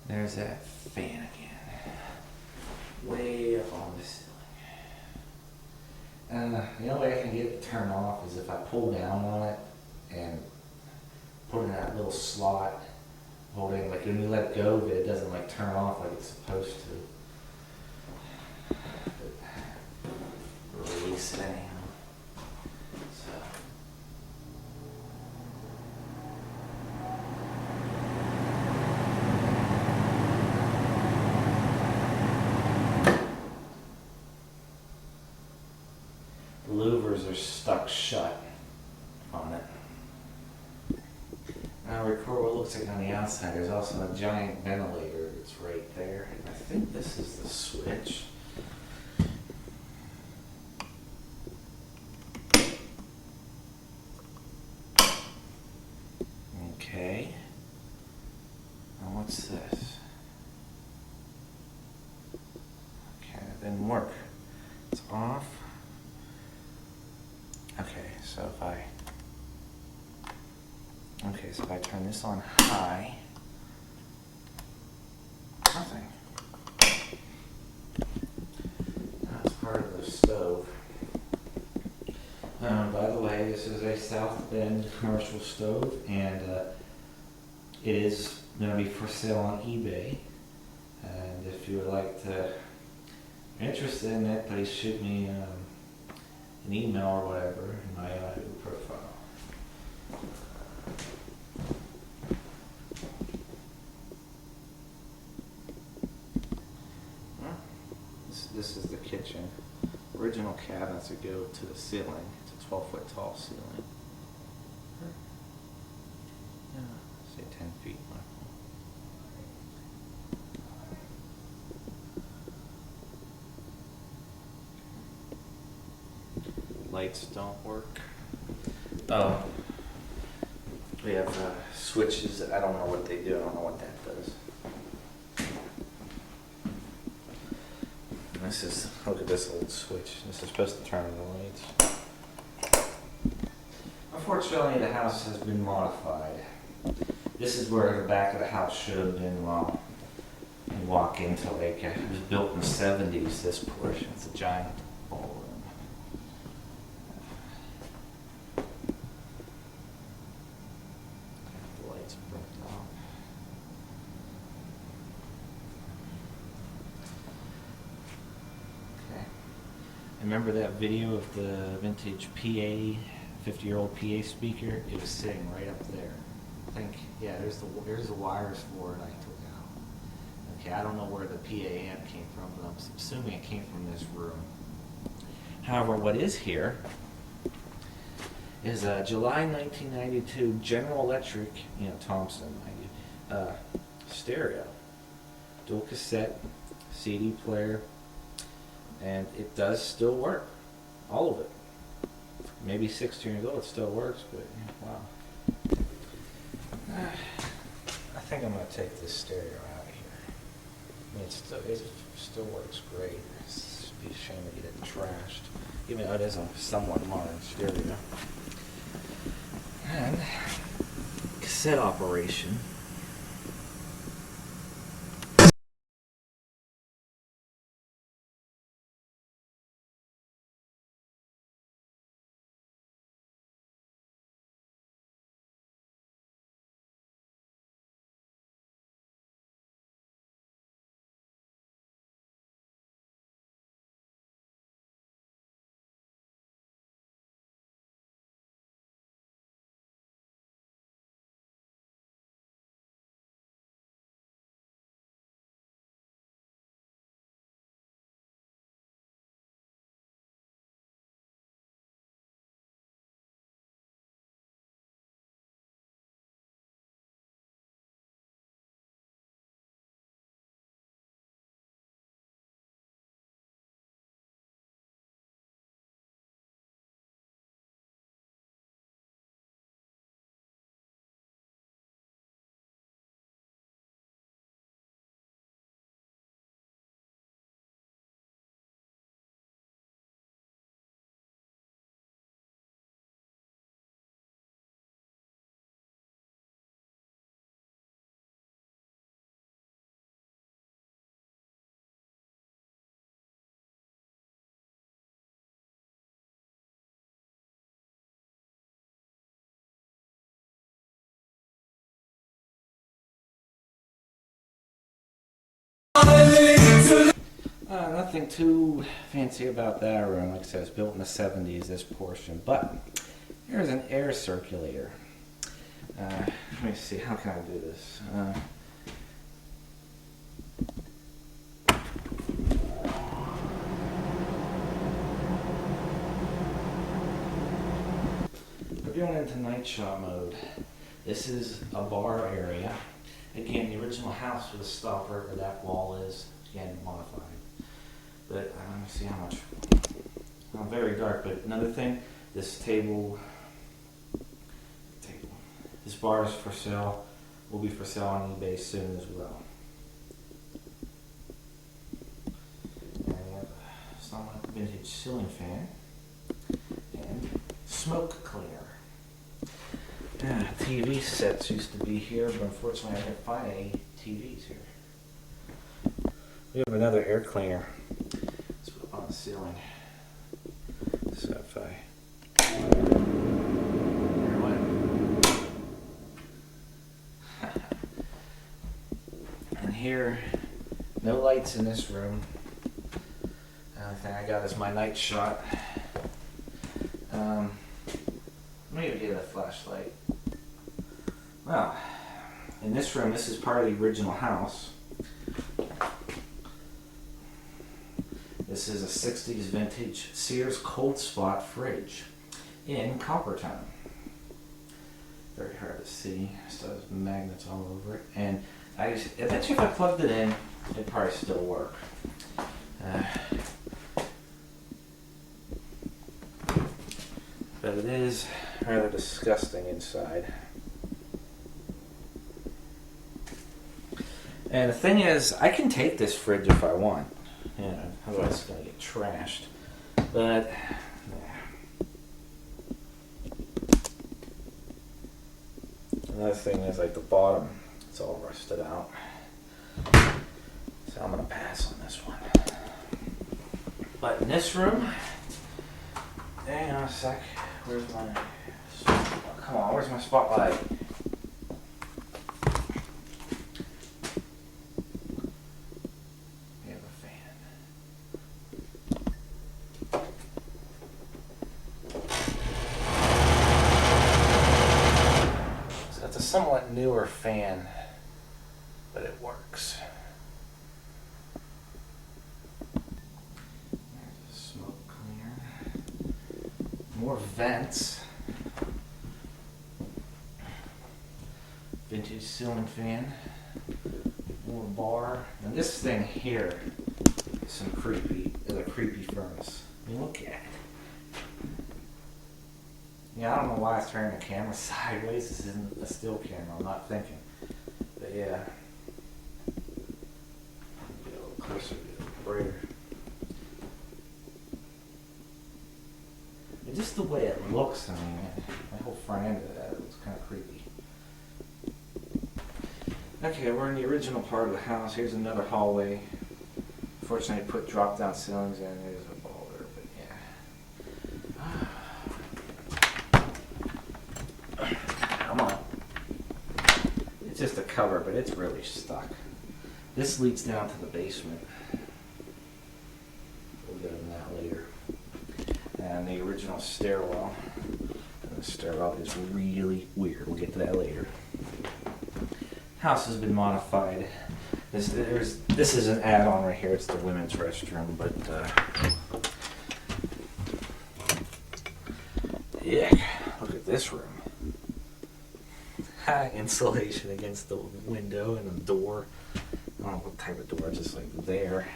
There's that fan again. Way up on the ceiling. The only way I can get it to turn off is if I pull down on it and put it in that little slot, holding, like when you let go of it, it doesn't like turn off like it's supposed to. But release it anyhow. So. The louvers are stuck shut on it. Now record what it looks like on the outside. There's also a giant ventilator that's right there. I think this is the switch. Okay. Now what's this? Okay, it didn't work. It's off. Okay, so if I turn this on high, nothing. That's part of the stove. By the way, this is a South Bend commercial stove, and it is going to be for sale on eBay. And if you would like to, if you're interested in it, please shoot me an email or whatever in my Yahoo profile. This is the kitchen. Original cabinets that go to the ceiling. It's a 12-foot tall ceiling. Yeah, say 10 feet. Lights don't work. Oh, we have switches. I don't know what they do. I don't know what that does. This is, look at this old switch. This is supposed to turn on the lights. Unfortunately, the house has been modified. This is where the back of the house should have been. Well, you walk into, like, it was built in the 70s, this portion. It's a giant ballroom. The lights broke off. Remember that video of the vintage PA, 50-year-old PA speaker? It was sitting right up there. I think, yeah, there's the wires for it I took out. Okay, I don't know where the PA amp came from, but I'm assuming it came from this room. However, what is here is a July 1992 General Electric, Thompson, stereo. Dual cassette, CD player. And it does still work. All of it. Maybe 16 years old, it still works, but wow. I think I'm going to take this stereo out of here. I mean, it still works great. It's be a shame to get it trashed. Even though it is a somewhat modern stereo. And cassette operation. Nothing too fancy about that room. Like I said, it's built in the 70s, this portion. But here's an air circulator. Let me see, how can I do this? We're going into night shot mode. This is a bar area. Again, the original house was stopped wherever that wall is. Again, modified. But let me see how much. Very dark. But another thing, this table, this bar is for sale. Will be for sale on eBay soon as well. And we have a somewhat vintage ceiling fan and smoke cleaner. TV sets used to be here, but unfortunately I can't find any TVs here. We have another air cleaner. It's on the ceiling. So if I... And here, no lights in this room. The only thing I got is my night shot. Maybe get a flashlight. Well, in this room, this is part of the original house. This is a 60s vintage Sears Cold Spot fridge in copper tone. Very hard to see. Still has magnets all over it. And eventually if I plugged it in, it'd probably still work. But it is rather disgusting inside. And the thing is, I can take this fridge if I want. Otherwise it's going to get trashed. But, another thing is, like, the bottom, it's all rusted out. So I'm going to pass on this one. But in this room, hang on a sec. Where's my... Oh, come on, where's my spotlight? We have a fan. So that's a somewhat newer fan, but it works. There's a smoke cleaner. More vents. Vintage ceiling fan. More bar. And this thing here is a creepy furnace. I mean, look at it. Yeah, I don't know why I turned the camera sideways. This isn't a still camera, I'm not thinking. But yeah. Get a little closer, get a little brighter. And just the way it looks, I mean, my whole front end of that, it looks kind of creepy. Okay, we're in the original part of the house. Here's another hallway. Fortunately, I put drop-down ceilings in. There's a ball there, but yeah. Come on. It's just a cover, but it's really stuck. This leads down to the basement. We'll get into that later. And the original stairwell. And the stairwell is really weird. We'll get to that later. House has been modified. This is an add-on right here. It's the women's restroom, but yeah, look at this room. High insulation against the window and the door. I don't know what type of door, just like there.